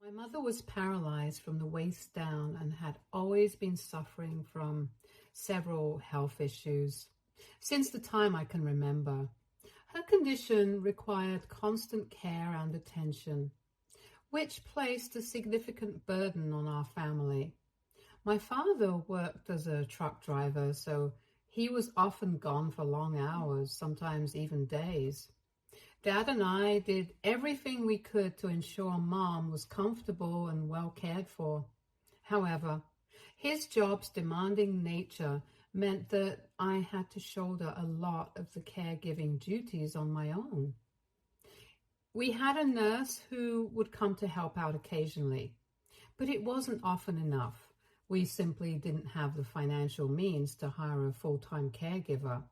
My mother was paralyzed from the waist down and had always been suffering from several health issues since the time I can remember. Her condition required constant care and attention, which placed a significant burden on our family. My father worked as a truck driver, so he was often gone for long hours, sometimes even days. Dad and I did everything we could to ensure Mom was comfortable and well cared for. However, his job's demanding nature meant that I had to shoulder a lot of the caregiving duties on my own. We had a nurse who would come to help out occasionally, but it wasn't often enough. We simply didn't have the financial means to hire a full-time caregiver.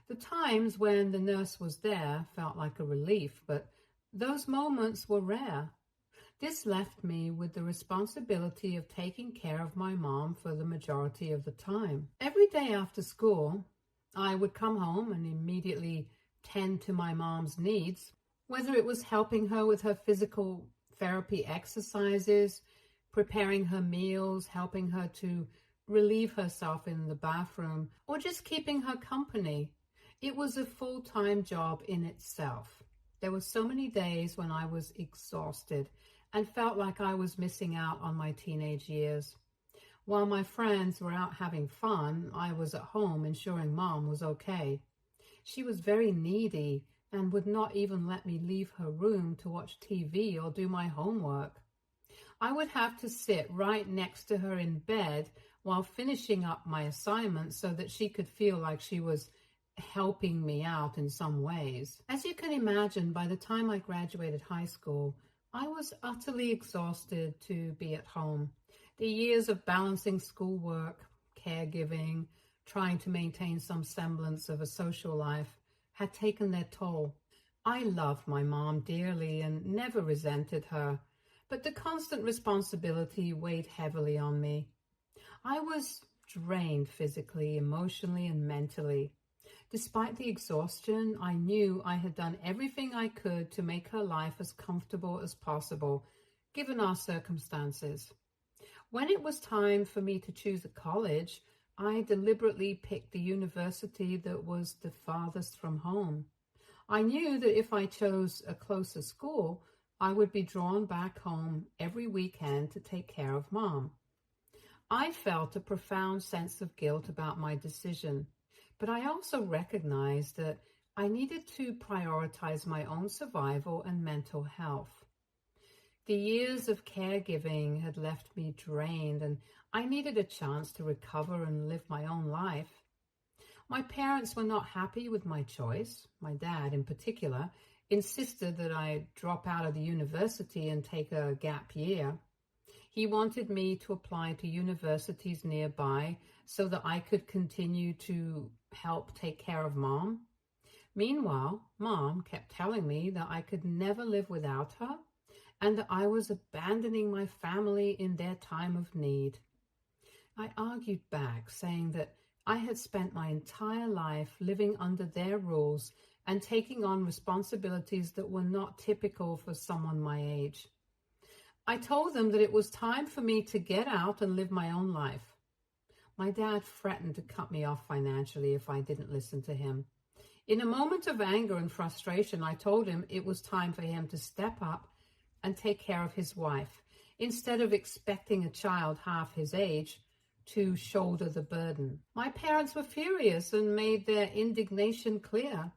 The times when the nurse was there felt like a relief, but those moments were rare. This left me with the responsibility of taking care of my mom for the majority of the time. Every day after school, I would come home and immediately tend to my mom's needs, whether it was helping her with her physical therapy exercises, preparing her meals, helping her to relieve herself in the bathroom, or just keeping her company. It was a full-time job in itself. There were so many days when I was exhausted and felt like I was missing out on my teenage years. While my friends were out having fun, I was at home ensuring Mom was okay. She was very needy and would not even let me leave her room to watch TV or do my homework. I would have to sit right next to her in bed while finishing up my assignments so that she could feel like she was helping me out in some ways. As you can imagine, by the time I graduated high school, I was utterly exhausted to be at home. The years of balancing schoolwork, caregiving, trying to maintain some semblance of a social life had taken their toll. I loved my mom dearly and never resented her, but the constant responsibility weighed heavily on me. I was drained physically, emotionally, and mentally. Despite the exhaustion, I knew I had done everything I could to make her life as comfortable as possible, given our circumstances. When it was time for me to choose a college, I deliberately picked the university that was the farthest from home. I knew that if I chose a closer school, I would be drawn back home every weekend to take care of Mom. I felt a profound sense of guilt about my decision, but I also recognized that I needed to prioritize my own survival and mental health. The years of caregiving had left me drained, and I needed a chance to recover and live my own life. My parents were not happy with my choice. My dad, in particular, insisted that I drop out of the university and take a gap year. He wanted me to apply to universities nearby so that I could continue to help take care of Mom. Meanwhile, Mom kept telling me that I could never live without her and that I was abandoning my family in their time of need. I argued back, saying that I had spent my entire life living under their rules and taking on responsibilities that were not typical for someone my age. I told them that it was time for me to get out and live my own life. My dad threatened to cut me off financially if I didn't listen to him. In a moment of anger and frustration, I told him it was time for him to step up and take care of his wife, instead of expecting a child half his age to shoulder the burden. My parents were furious and made their indignation clear.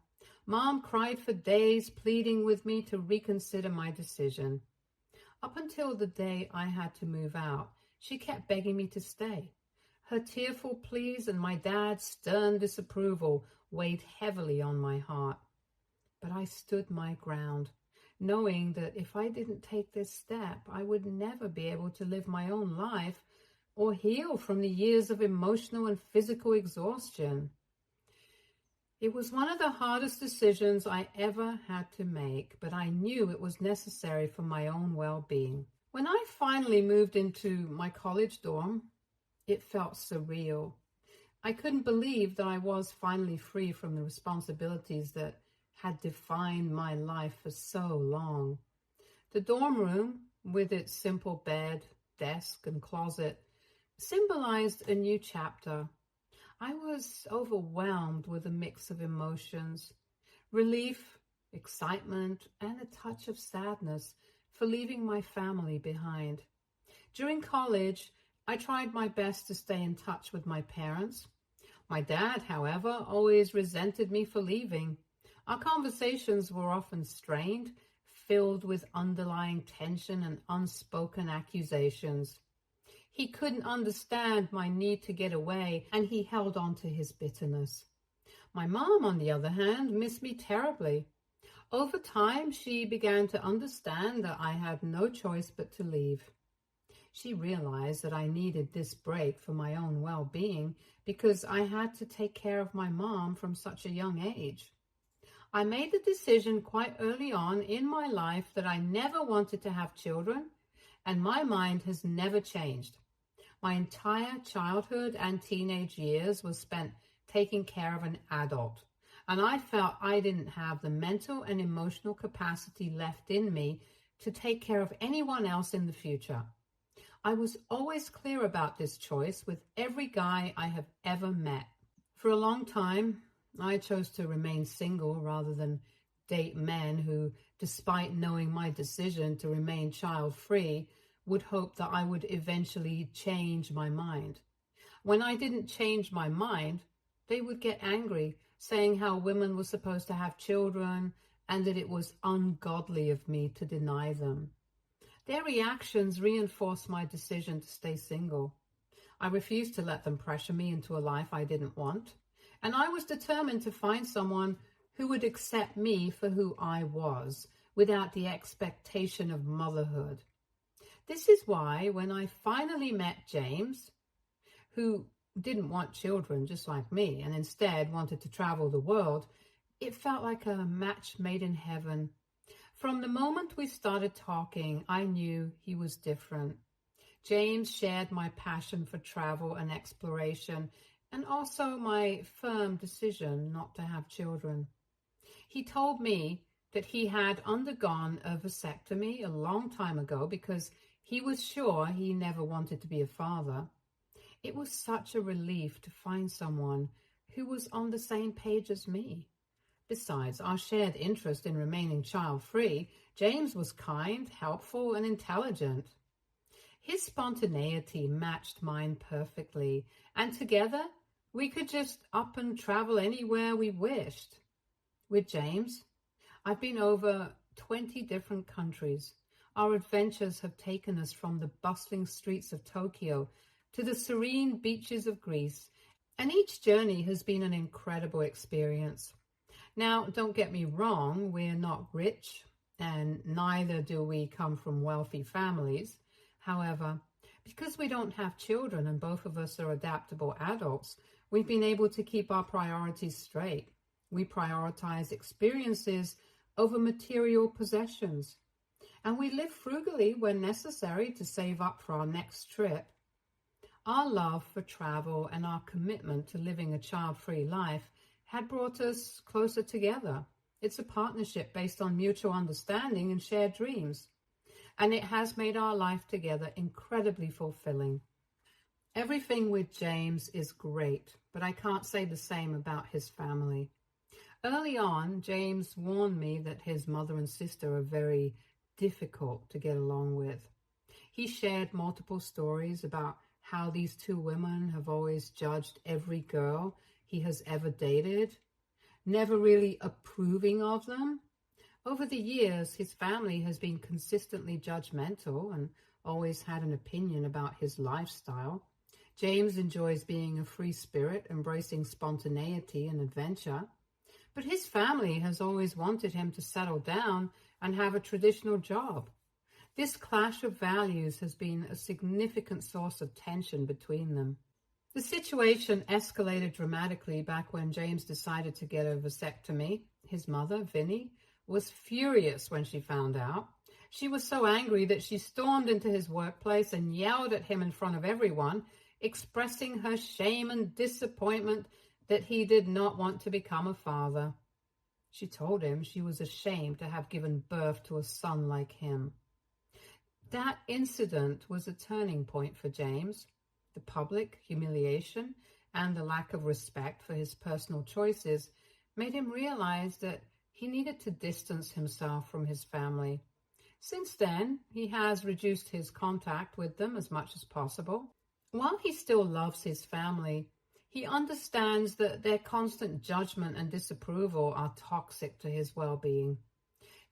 Mom cried for days, pleading with me to reconsider my decision. Up until the day I had to move out, she kept begging me to stay. Her tearful pleas and my dad's stern disapproval weighed heavily on my heart. But I stood my ground, knowing that if I didn't take this step, I would never be able to live my own life or heal from the years of emotional and physical exhaustion. It was one of the hardest decisions I ever had to make, but I knew it was necessary for my own well-being. When I finally moved into my college dorm, it felt surreal. I couldn't believe that I was finally free from the responsibilities that had defined my life for so long. The dorm room with its simple bed, desk, and closet, symbolized a new chapter. I was overwhelmed with a mix of emotions, relief, excitement, and a touch of sadness for leaving my family behind. During college, I tried my best to stay in touch with my parents. My dad, however, always resented me for leaving. Our conversations were often strained, filled with underlying tension and unspoken accusations. He couldn't understand my need to get away, and he held on to his bitterness. My mom, on the other hand, missed me terribly. Over time, she began to understand that I had no choice but to leave. She realized that I needed this break for my own well-being because I had to take care of my mom from such a young age. I made the decision quite early on in my life that I never wanted to have children, and my mind has never changed. My entire childhood and teenage years was spent taking care of an adult, and I felt I didn't have the mental and emotional capacity left in me to take care of anyone else in the future. I was always clear about this choice with every guy I have ever met. For a long time, I chose to remain single rather than date men who, despite knowing my decision to remain child-free, would hope that I would eventually change my mind. When I didn't change my mind, they would get angry, saying how women were supposed to have children and that it was ungodly of me to deny them. Their reactions reinforced my decision to stay single. I refused to let them pressure me into a life I didn't want, and I was determined to find someone who would accept me for who I was, without the expectation of motherhood. This is why, when I finally met James, who didn't want children just like me and instead wanted to travel the world, it felt like a match made in heaven. From the moment we started talking, I knew he was different. James shared my passion for travel and exploration, and also my firm decision not to have children. He told me that he had undergone a vasectomy a long time ago because he was sure he never wanted to be a father. It was such a relief to find someone who was on the same page as me. Besides our shared interest in remaining child-free, James was kind, helpful, and intelligent. His spontaneity matched mine perfectly, and together we could just up and travel anywhere we wished. With James, I've been over 20 different countries. Our adventures have taken us from the bustling streets of Tokyo to the serene beaches of Greece, and each journey has been an incredible experience. Now, don't get me wrong, we're not rich, and neither do we come from wealthy families. However, because we don't have children and both of us are adaptable adults, we've been able to keep our priorities straight. We prioritize experiences over material possessions, and we live frugally when necessary to save up for our next trip. Our love for travel and our commitment to living a child-free life had brought us closer together. It's a partnership based on mutual understanding and shared dreams, and it has made our life together incredibly fulfilling. Everything with James is great, but I can't say the same about his family. Early on, James warned me that his mother and sister are very difficult to get along with. He shared multiple stories about how these two women have always judged every girl he has ever dated, never really approving of them. Over the years, his family has been consistently judgmental and always had an opinion about his lifestyle. James enjoys being a free spirit, embracing spontaneity and adventure. But his family has always wanted him to settle down and have a traditional job. This clash of values has been a significant source of tension between them. The situation escalated dramatically back when James decided to get a vasectomy. His mother, Vinnie, was furious when she found out. She was so angry that she stormed into his workplace and yelled at him in front of everyone, expressing her shame and disappointment that he did not want to become a father. She told him she was ashamed to have given birth to a son like him. That incident was a turning point for James. The public humiliation and the lack of respect for his personal choices made him realize that he needed to distance himself from his family. Since then, he has reduced his contact with them as much as possible. While he still loves his family, he understands that their constant judgment and disapproval are toxic to his well-being.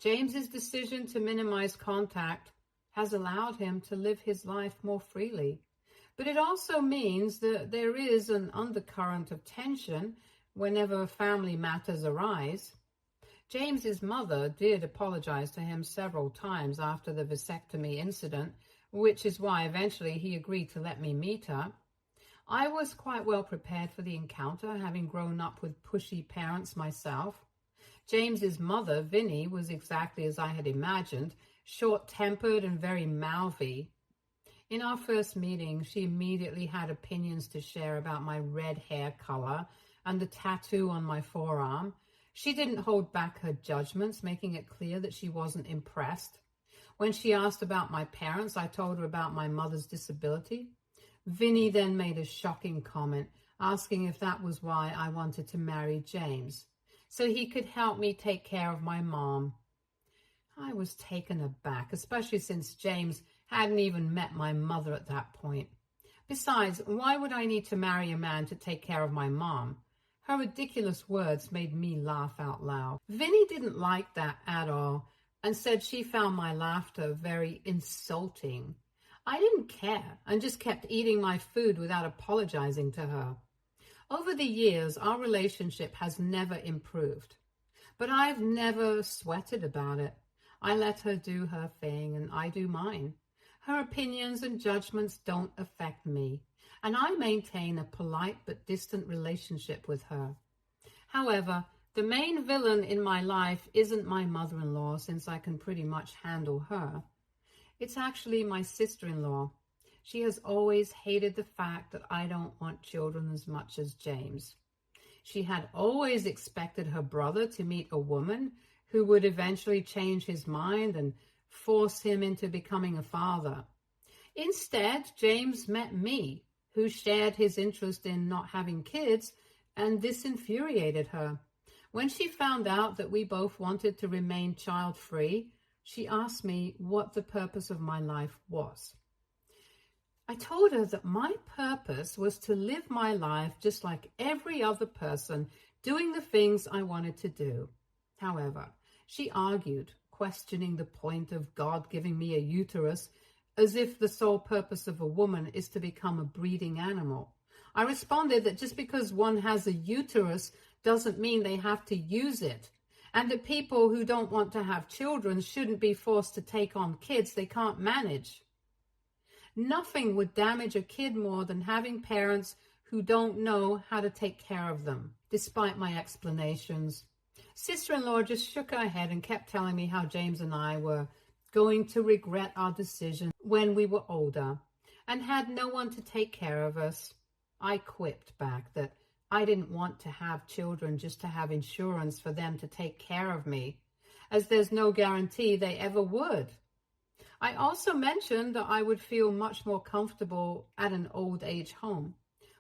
James's decision to minimize contact has allowed him to live his life more freely. But it also means that there is an undercurrent of tension whenever family matters arise. James's mother did apologize to him several times after the vasectomy incident, which is why eventually he agreed to let me meet her. I was quite well prepared for the encounter, having grown up with pushy parents myself. James's mother, Vinnie, was exactly as I had imagined, short-tempered and very mouthy. In our first meeting, she immediately had opinions to share about my red hair color and the tattoo on my forearm. She didn't hold back her judgments, making it clear that she wasn't impressed. When she asked about my parents, I told her about my mother's disability. Vinnie then made a shocking comment, asking if that was why I wanted to marry James, so he could help me take care of my mom. I was taken aback, especially since James hadn't even met my mother at that point. Besides, why would I need to marry a man to take care of my mom? Her ridiculous words made me laugh out loud. Vinnie didn't like that at all and said she found my laughter very insulting. I didn't care and just kept eating my food without apologizing to her. Over the years, our relationship has never improved, but I've never sweated about it. I let her do her thing and I do mine. Her opinions and judgments don't affect me, and I maintain a polite but distant relationship with her. However, the main villain in my life isn't my mother-in-law, since I can pretty much handle her. It's actually my sister-in-law. She has always hated the fact that I don't want children as much as James. She had always expected her brother to meet a woman who would eventually change his mind and force him into becoming a father. Instead, James met me, who shared his interest in not having kids, and this infuriated her. When she found out that we both wanted to remain child-free, she asked me what the purpose of my life was. I told her that my purpose was to live my life just like every other person, doing the things I wanted to do. However, she argued, questioning the point of God giving me a uterus, as if the sole purpose of a woman is to become a breeding animal. I responded that just because one has a uterus doesn't mean they have to use it, and that people who don't want to have children shouldn't be forced to take on kids they can't manage. Nothing would damage a kid more than having parents who don't know how to take care of them, despite my explanations. Sister-in-law just shook her head and kept telling me how James and I were going to regret our decision when we were older and had no one to take care of us. I quipped back that I didn't want to have children just to have insurance for them to take care of me, as there's no guarantee they ever would. I also mentioned that I would feel much more comfortable at an old age home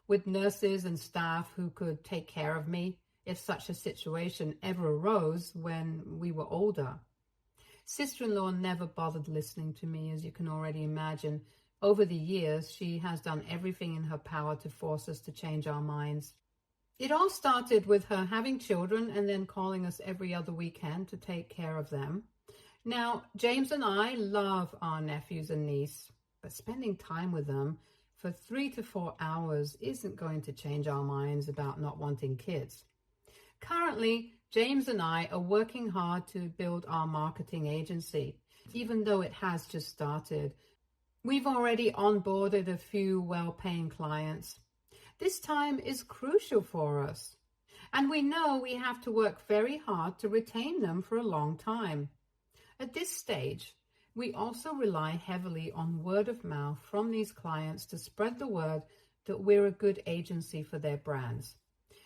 with nurses and staff who could take care of me if such a situation ever arose when we were older. Sister-in-law never bothered listening to me, as you can already imagine. Over the years, she has done everything in her power to force us to change our minds. It all started with her having children and then calling us every other weekend to take care of them. Now, James and I love our nephews and niece, but spending time with them for 3 to 4 hours isn't going to change our minds about not wanting kids. Currently, James and I are working hard to build our marketing agency, even though it has just started. We've already onboarded a few well-paying clients. This time is crucial for us, and we know we have to work very hard to retain them for a long time. At this stage, we also rely heavily on word of mouth from these clients to spread the word that we're a good agency for their brands.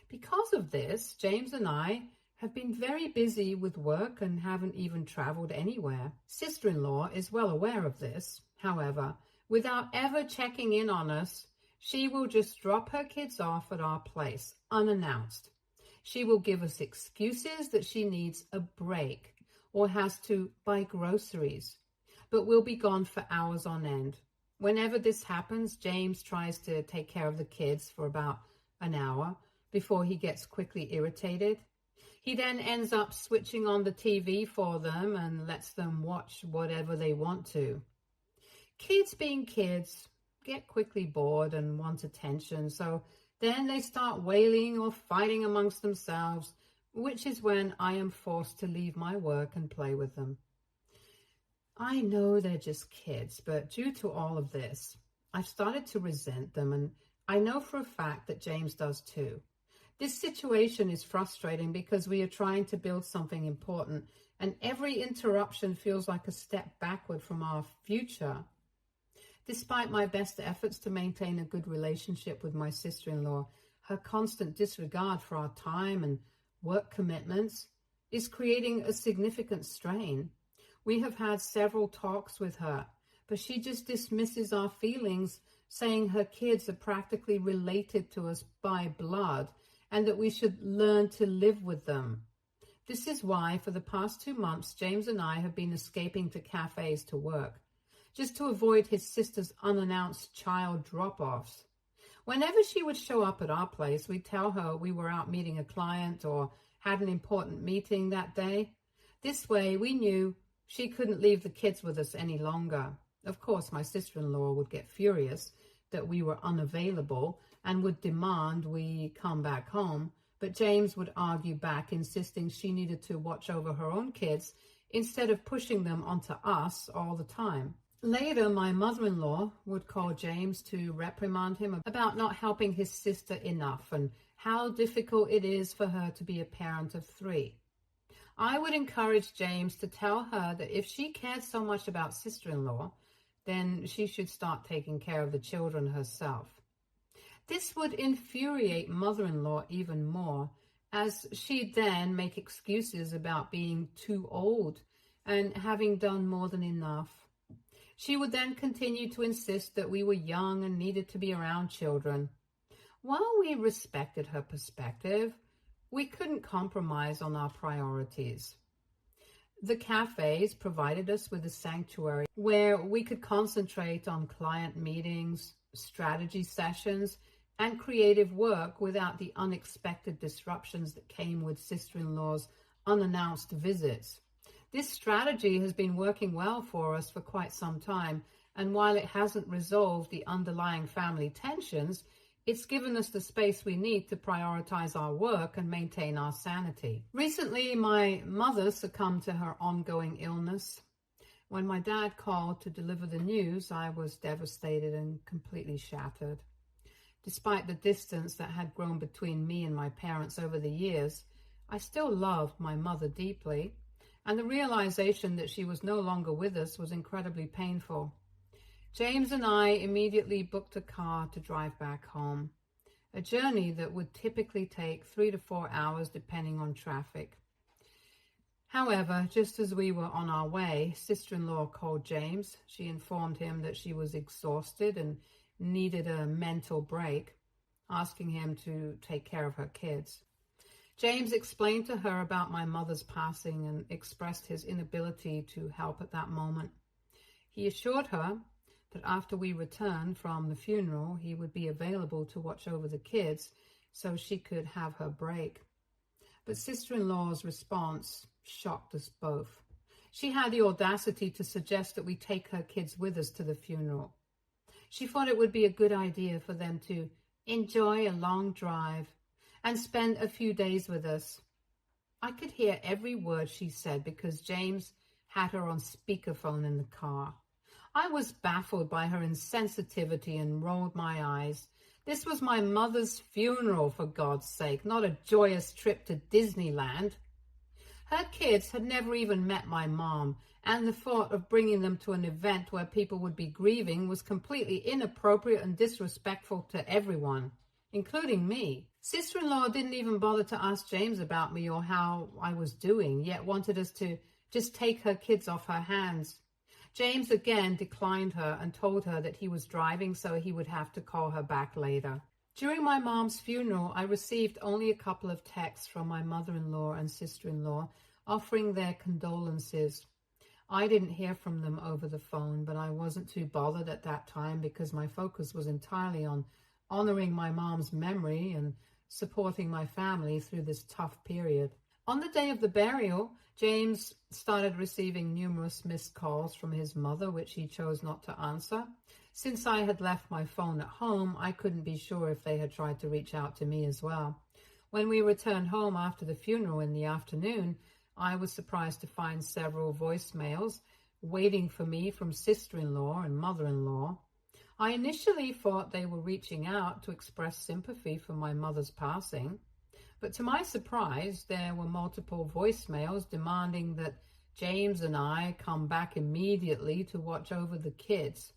Because of this, James and I have been very busy with work and haven't even traveled anywhere. Sister-in-law is well aware of this. However, without ever checking in on us, she will just drop her kids off at our place, unannounced. She will give us excuses that she needs a break or has to buy groceries, but will be gone for hours on end. Whenever this happens, James tries to take care of the kids for about an hour before he gets quickly irritated. He then ends up switching on the TV for them and lets them watch whatever they want to. Kids being kids get quickly bored and want attention, so then they start wailing or fighting amongst themselves, which is when I am forced to leave my work and play with them. I know they're just kids, but due to all of this, I've started to resent them, and I know for a fact that James does too. This situation is frustrating because we are trying to build something important, and every interruption feels like a step backward from our future. Despite my best efforts to maintain a good relationship with my sister-in-law, her constant disregard for our time and work commitments is creating a significant strain. We have had several talks with her, but she just dismisses our feelings, saying her kids are practically related to us by blood and that we should learn to live with them. This is why for the past 2 months, James and I have been escaping to cafes to work, just to avoid his sister's unannounced child drop-offs. Whenever she would show up at our place, we'd tell her we were out meeting a client or had an important meeting that day. This way, we knew she couldn't leave the kids with us any longer. Of course, my sister-in-law would get furious that we were unavailable and would demand we come back home, but James would argue back, insisting she needed to watch over her own kids instead of pushing them onto us all the time. Later, my mother-in-law would call James to reprimand him about not helping his sister enough and how difficult it is for her to be a parent of 3. I would encourage James to tell her that if she cared so much about sister-in-law, then she should start taking care of the children herself. This would infuriate mother-in-law even more, as she'd then make excuses about being too old and having done more than enough. She would then continue to insist that we were young and needed to be around children. While we respected her perspective, we couldn't compromise on our priorities. The cafes provided us with a sanctuary where we could concentrate on client meetings, strategy sessions, and creative work without the unexpected disruptions that came with sister-in-law's unannounced visits. This strategy has been working well for us for quite some time, and while it hasn't resolved the underlying family tensions, it's given us the space we need to prioritize our work and maintain our sanity. Recently, my mother succumbed to her ongoing illness. When my dad called to deliver the news, I was devastated and completely shattered. Despite the distance that had grown between me and my parents over the years, I still loved my mother deeply, and the realization that she was no longer with us was incredibly painful. James and I immediately booked a car to drive back home, a journey that would typically take 3 to 4 hours depending on traffic. However, just as we were on our way, sister-in-law called James. She informed him that she was exhausted and needed a mental break, asking him to take care of her kids. James explained to her about my mother's passing and expressed his inability to help at that moment. He assured her that after we returned from the funeral, he would be available to watch over the kids so she could have her break. But sister-in-law's response shocked us both. She had the audacity to suggest that we take her kids with us to the funeral. She thought it would be a good idea for them to enjoy a long drive and spend a few days with us. I could hear every word she said because James had her on speakerphone in the car. I was baffled by her insensitivity and rolled my eyes. This was my mother's funeral, for God's sake, not a joyous trip to Disneyland. Her kids had never even met my mom, and the thought of bringing them to an event where people would be grieving was completely inappropriate and disrespectful to everyone. including me. Sister-in-law didn't even bother to ask James about me or how I was doing, yet wanted us to just take her kids off her hands. James again declined her and told her that he was driving, so he would have to call her back later. During my mom's funeral, I received only a couple of texts from my mother-in-law and sister-in-law offering their condolences. I didn't hear from them over the phone, but I wasn't too bothered at that time because my focus was entirely on honoring my mom's memory and supporting my family through this tough period. On the day of the burial, James started receiving numerous missed calls from his mother, which he chose not to answer. Since I had left my phone at home, I couldn't be sure if they had tried to reach out to me as well. When we returned home after the funeral in the afternoon, I was surprised to find several voicemails waiting for me from sister-in-law and mother-in-law. I initially thought they were reaching out to express sympathy for my mother's passing, but to my surprise, there were multiple voicemails demanding that James and I come back immediately to watch over the kids.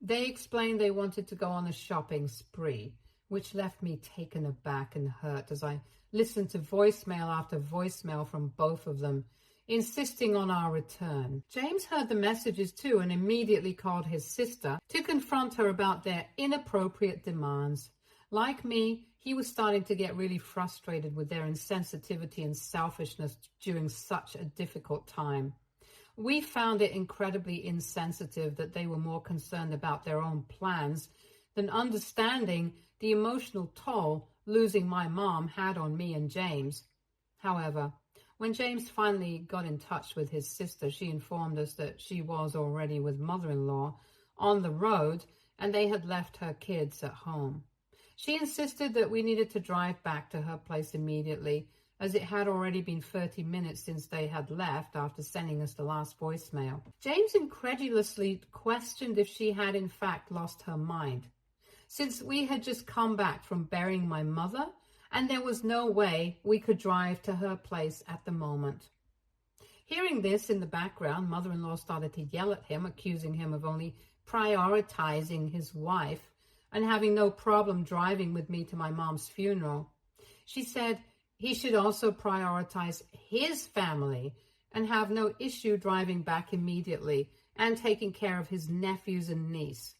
They explained they wanted to go on a shopping spree, which left me taken aback and hurt as I listened to voicemail after voicemail from both of them, insisting on our return. James heard the messages too and immediately called his sister to confront her about their inappropriate demands. Like me, he was starting to get really frustrated with their insensitivity and selfishness during such a difficult time. We found it incredibly insensitive that they were more concerned about their own plans than understanding the emotional toll losing my mom had on me and James. However, when James finally got in touch with his sister, she informed us that she was already with mother-in-law on the road and they had left her kids at home. She insisted that we needed to drive back to her place immediately, as it had already been 30 minutes since they had left after sending us the last voicemail. James incredulously questioned if she had in fact lost her mind, since we had just come back from burying my mother and there was no way we could drive to her place at the moment. Hearing this in the background, mother-in-law started to yell at him, accusing him of only prioritizing his wife and having no problem driving with me to my mom's funeral. She said he should also prioritize his family and have no issue driving back immediately and taking care of his nephews and niece.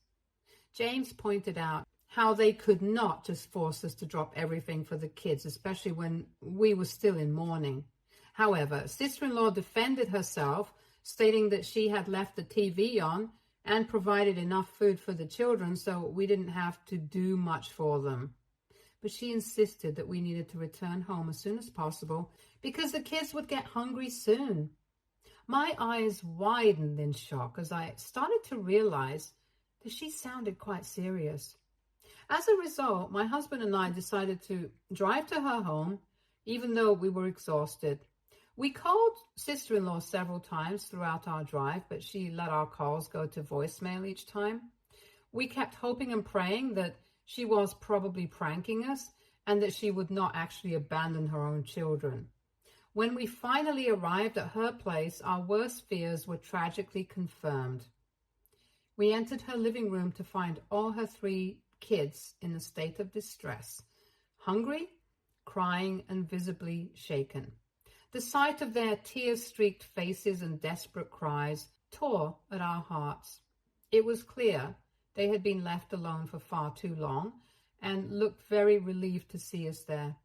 James pointed out how they could not just force us to drop everything for the kids, especially when we were still in mourning. However, sister-in-law defended herself, stating that she had left the TV on and provided enough food for the children so we didn't have to do much for them. But she insisted that we needed to return home as soon as possible because the kids would get hungry soon. My eyes widened in shock as I started to realize that she sounded quite serious. As a result, my husband and I decided to drive to her home, even though we were exhausted. We called sister-in-law several times throughout our drive, but she let our calls go to voicemail each time. We kept hoping and praying that she was probably pranking us and that she would not actually abandon her own children. When we finally arrived at her place, our worst fears were tragically confirmed. We entered her living room to find all her 3 kids in a state of distress, hungry, crying, and visibly shaken. The sight of their tear-streaked faces and desperate cries tore at our hearts. It was clear they had been left alone for far too long and looked very relieved to see us there.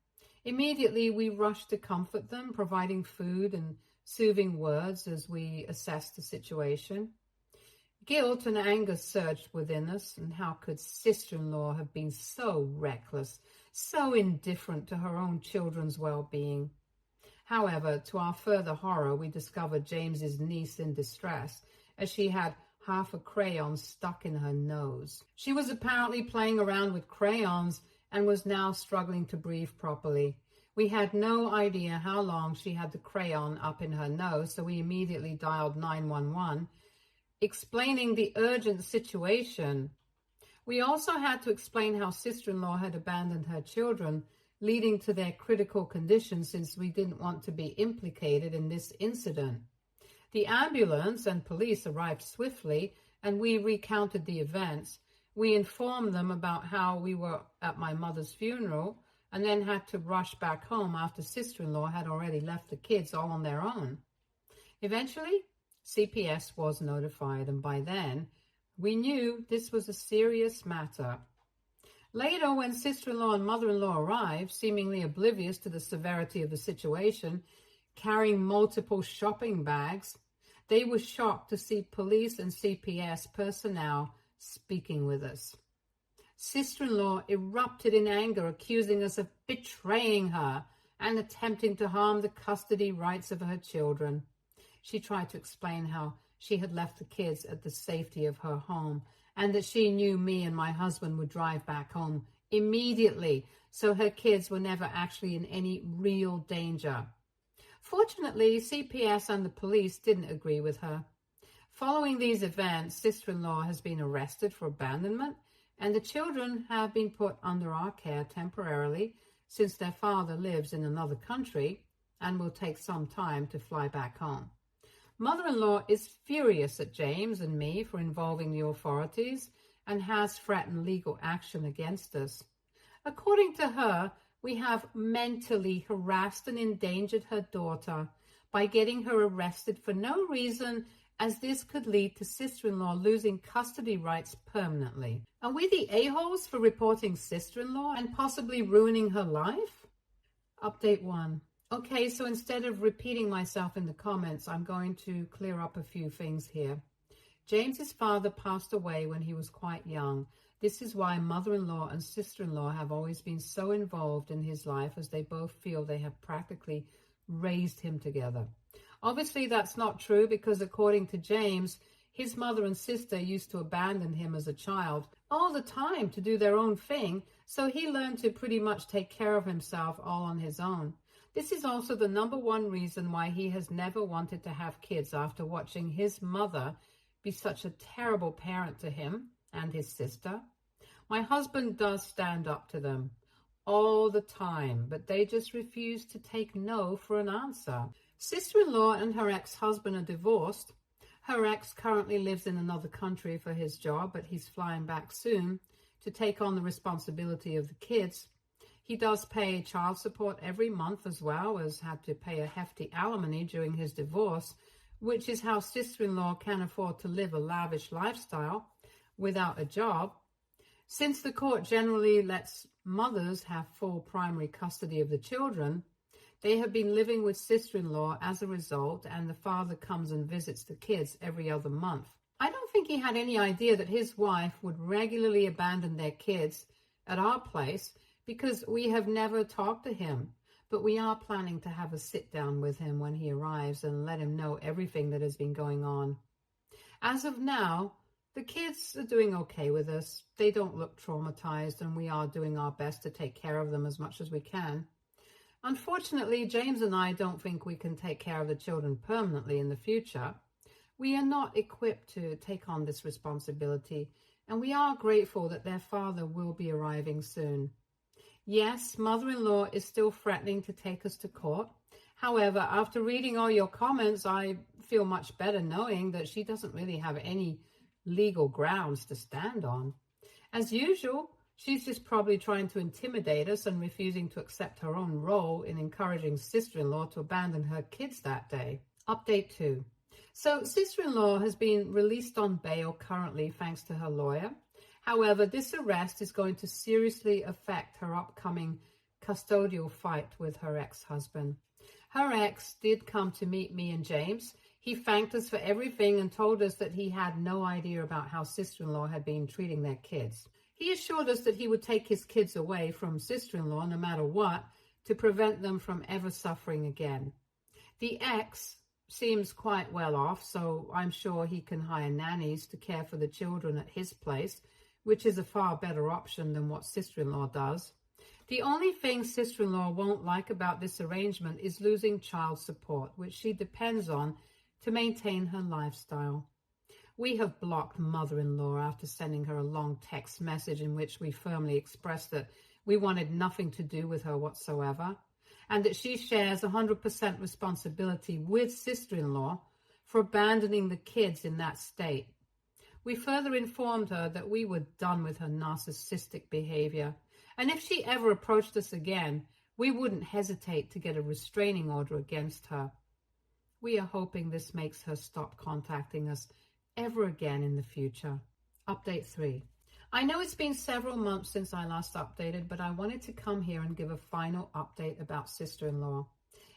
Immediately, we rushed to comfort them, providing food and soothing words as we assessed the situation. Guilt and anger surged within us, and how could sister-in-law have been so reckless, so indifferent to her own children's well-being? However, to our further horror, we discovered James's niece in distress, as she had half a crayon stuck in her nose. She was apparently playing around with crayons and was now struggling to breathe properly. We had no idea how long she had the crayon up in her nose, so we immediately dialed 911, explaining the urgent situation. We also had to explain how sister-in-law had abandoned her children, leading to their critical condition, since we didn't want to be implicated in this incident. The ambulance and police arrived swiftly, and we recounted the events. We informed them about how we were at my mother's funeral and then had to rush back home after sister-in-law had already left the kids all on their own. Eventually, CPS was notified, and by then, we knew this was a serious matter. Later, when sister-in-law and mother-in-law arrived, seemingly oblivious to the severity of the situation, carrying multiple shopping bags, they were shocked to see police and CPS personnel speaking with us. Sister-in-law erupted in anger, accusing us of betraying her and attempting to harm the custody rights of her children. She tried to explain how she had left the kids at the safety of her home and that she knew me and my husband would drive back home immediately, so her kids were never actually in any real danger. Fortunately, CPS and the police didn't agree with her. Following these events, sister-in-law has been arrested for abandonment, and the children have been put under our care temporarily since their father lives in another country and will take some time to fly back home. Mother-in-law is furious at James and me for involving the authorities and has threatened legal action against us. According to her, we have mentally harassed and endangered her daughter by getting her arrested for no reason, as this could lead to sister-in-law losing custody rights permanently. Are we the a-holes for reporting sister-in-law and possibly ruining her life? Update 1. Okay, so instead of repeating myself in the comments, I'm going to clear up a few things here. James's father passed away when he was quite young. This is why mother-in-law and sister-in-law have always been so involved in his life, as they both feel they have practically raised him together. Obviously, that's not true, because according to James, his mother and sister used to abandon him as a child all the time to do their own thing, so he learned to pretty much take care of himself all on his own. This is also the number one reason why he has never wanted to have kids after watching his mother be such a terrible parent to him and his sister. My husband does stand up to them all the time, but they just refuse to take no for an answer. Sister-in-law and her ex-husband are divorced. Her ex currently lives in another country for his job, but he's flying back soon to take on the responsibility of the kids. He does pay child support every month, as well as had to pay a hefty alimony during his divorce, which is how sister-in-law can afford to live a lavish lifestyle without a job. Since the court generally lets mothers have full primary custody of the children, they have been living with sister-in-law as a result, and the father comes and visits the kids every other month. I don't think he had any idea that his wife would regularly abandon their kids at our place, because we have never talked to him, but we are planning to have a sit-down with him when he arrives and let him know everything that has been going on. As of now, the kids are doing okay with us. They don't look traumatized, and we are doing our best to take care of them as much as we can. Unfortunately, James and I don't think we can take care of the children permanently in the future. We are not equipped to take on this responsibility, and we are grateful that their father will be arriving soon. Yes, mother-in-law is still threatening to take us to court. However, after reading all your comments, I feel much better knowing that she doesn't really have any legal grounds to stand on. As usual, she's just probably trying to intimidate us and refusing to accept her own role in encouraging sister-in-law to abandon her kids that day. Update 2. So sister-in-law has been released on bail currently thanks to her lawyer. However, this arrest is going to seriously affect her upcoming custodial fight with her ex-husband. Her ex did come to meet me and James. He thanked us for everything and told us that he had no idea about how sister-in-law had been treating their kids. He assured us that he would take his kids away from sister-in-law no matter what, to prevent them from ever suffering again. The ex seems quite well off, so I'm sure he can hire nannies to care for the children at his place, which is a far better option than what sister-in-law does. The only thing sister-in-law won't like about this arrangement is losing child support, which she depends on to maintain her lifestyle. We have blocked mother-in-law after sending her a long text message in which we firmly expressed that we wanted nothing to do with her whatsoever, and that she shares 100% responsibility with sister-in-law for abandoning the kids in that state. We further informed her that we were done with her narcissistic behavior, and if she ever approached us again, we wouldn't hesitate to get a restraining order against her. We are hoping this makes her stop contacting us ever again in the future. Update 3. I know it's been several months since I last updated, but I wanted to come here and give a final update about sister-in-law.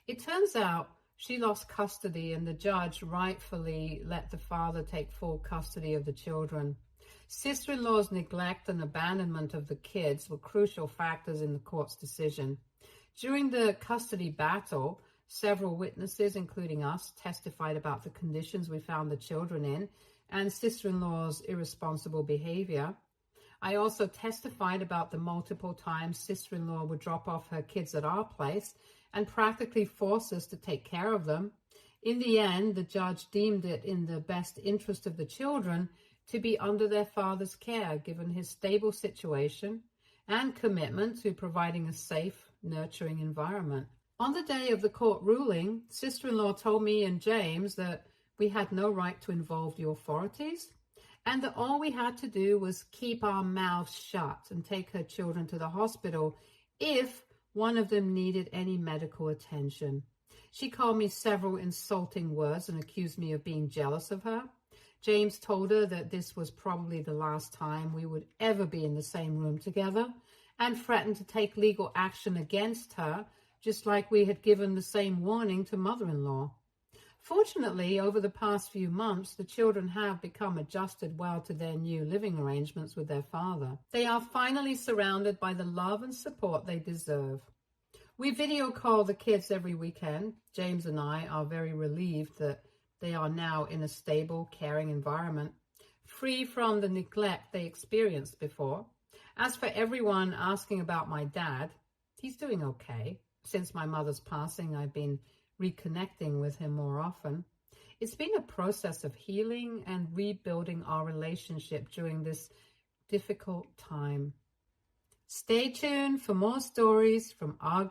It turns out she lost custody and the judge rightfully let the father take full custody of the children. Sister-in-law's neglect and abandonment of the kids were crucial factors in the court's decision. During the custody battle, several witnesses, including us, testified about the conditions we found the children in and sister-in-law's irresponsible behavior. I also testified about the multiple times sister-in-law would drop off her kids at our place and practically force us to take care of them. In the end, the judge deemed it in the best interest of the children to be under their father's care, given his stable situation and commitment to providing a safe, nurturing environment. On the day of the court ruling, sister-in-law told me and James that we had no right to involve the authorities and that all we had to do was keep our mouths shut and take her children to the hospital if one of them needed any medical attention. She called me several insulting words and accused me of being jealous of her. James told her that this was probably the last time we would ever be in the same room together and threatened to take legal action against her, just like we had given the same warning to mother-in-law. Fortunately, over the past few months, the children have become adjusted well to their new living arrangements with their father. They are finally surrounded by the love and support they deserve. We video call the kids every weekend. James and I are very relieved that they are now in a stable, caring environment, free from the neglect they experienced before. As for everyone asking about my dad, he's doing okay. Since my mother's passing, I've been reconnecting with him more often. It's been a process of healing and rebuilding our relationship during this difficult time. Stay tuned for more stories from our